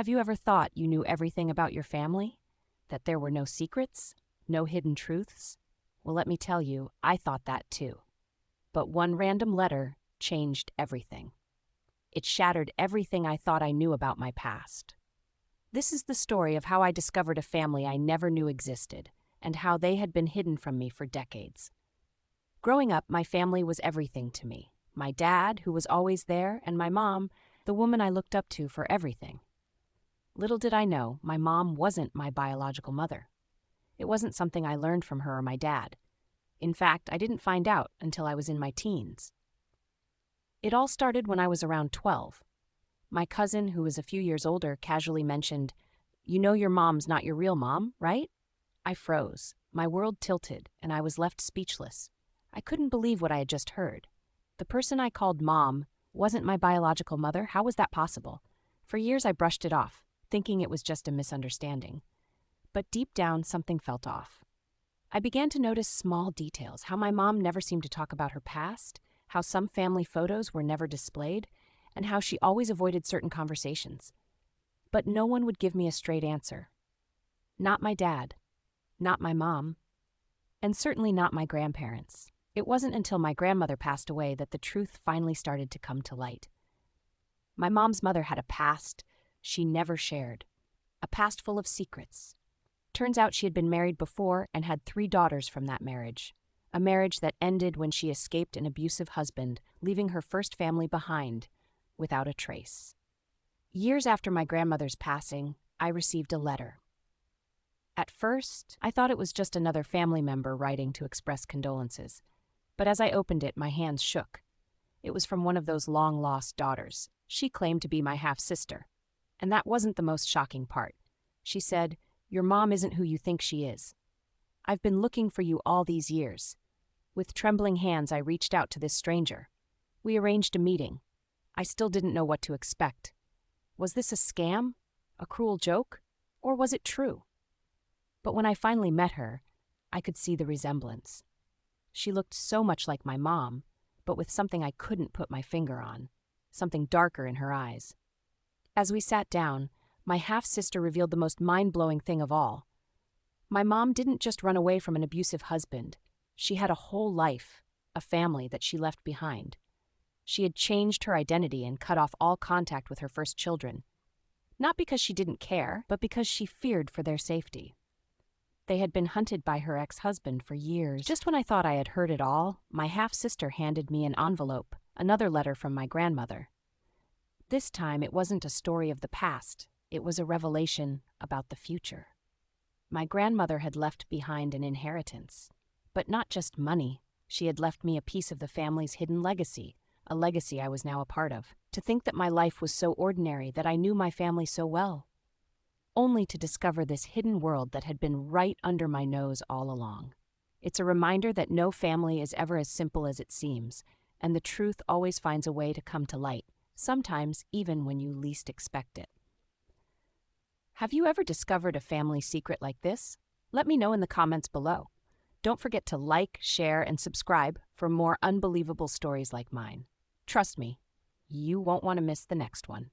Have you ever thought you knew everything about your family? That there were no secrets? No hidden truths? Well, let me tell you, I thought that too. But one random letter changed everything. It shattered everything I thought I knew about my past. This is the story of how I discovered a family I never knew existed, and how they had been hidden from me for decades. Growing up, my family was everything to me. My dad, who was always there, and my mom, the woman I looked up to for everything. Little did I know, my mom wasn't my biological mother. It wasn't something I learned from her or my dad. In fact, I didn't find out until I was in my teens. It all started when I was around 12. My cousin, who was a few years older, casually mentioned, "You know your mom's not your real mom, right?" I froze. My world tilted, and I was left speechless. I couldn't believe what I had just heard. The person I called mom wasn't my biological mother. How was that possible? For years I brushed it off, thinking it was just a misunderstanding. But deep down, something felt off. I began to notice small details, how my mom never seemed to talk about her past, how some family photos were never displayed, and how she always avoided certain conversations. But no one would give me a straight answer. Not my dad, not my mom, and certainly not my grandparents. It wasn't until my grandmother passed away that the truth finally started to come to light. My mom's mother had a past she never shared, a past full of secrets. Turns out she had been married before and had 3 daughters from that marriage, a marriage that ended when she escaped an abusive husband, leaving her first family behind without a trace. Years after my grandmother's passing, I received a letter. At first, I thought it was just another family member writing to express condolences. But as I opened it, my hands shook. It was from one of those long-lost daughters. She claimed to be my half-sister. And that wasn't the most shocking part. She said, "Your mom isn't who you think she is. I've been looking for you all these years." With trembling hands, I reached out to this stranger. We arranged a meeting. I still didn't know what to expect. Was this a scam? A cruel joke? Or was it true? But when I finally met her, I could see the resemblance. She looked so much like my mom, but with something I couldn't put my finger on, something darker in her eyes. As we sat down, my half-sister revealed the most mind-blowing thing of all. My mom didn't just run away from an abusive husband. She had a whole life, a family that she left behind. She had changed her identity and cut off all contact with her first children. Not because she didn't care, but because she feared for their safety. They had been hunted by her ex-husband for years. Just when I thought I had heard it all, my half-sister handed me an envelope, another letter from my grandmother. This time, it wasn't a story of the past. It was a revelation about the future. My grandmother had left behind an inheritance. But not just money. She had left me a piece of the family's hidden legacy, a legacy I was now a part of. To think that my life was so ordinary, that I knew my family so well. Only to discover this hidden world that had been right under my nose all along. It's a reminder that no family is ever as simple as it seems, and the truth always finds a way to come to light, sometimes even when you least expect it. Have you ever discovered a family secret like this? Let me know in the comments below. Don't forget to like, share, and subscribe for more unbelievable stories like mine. Trust me, you won't want to miss the next one.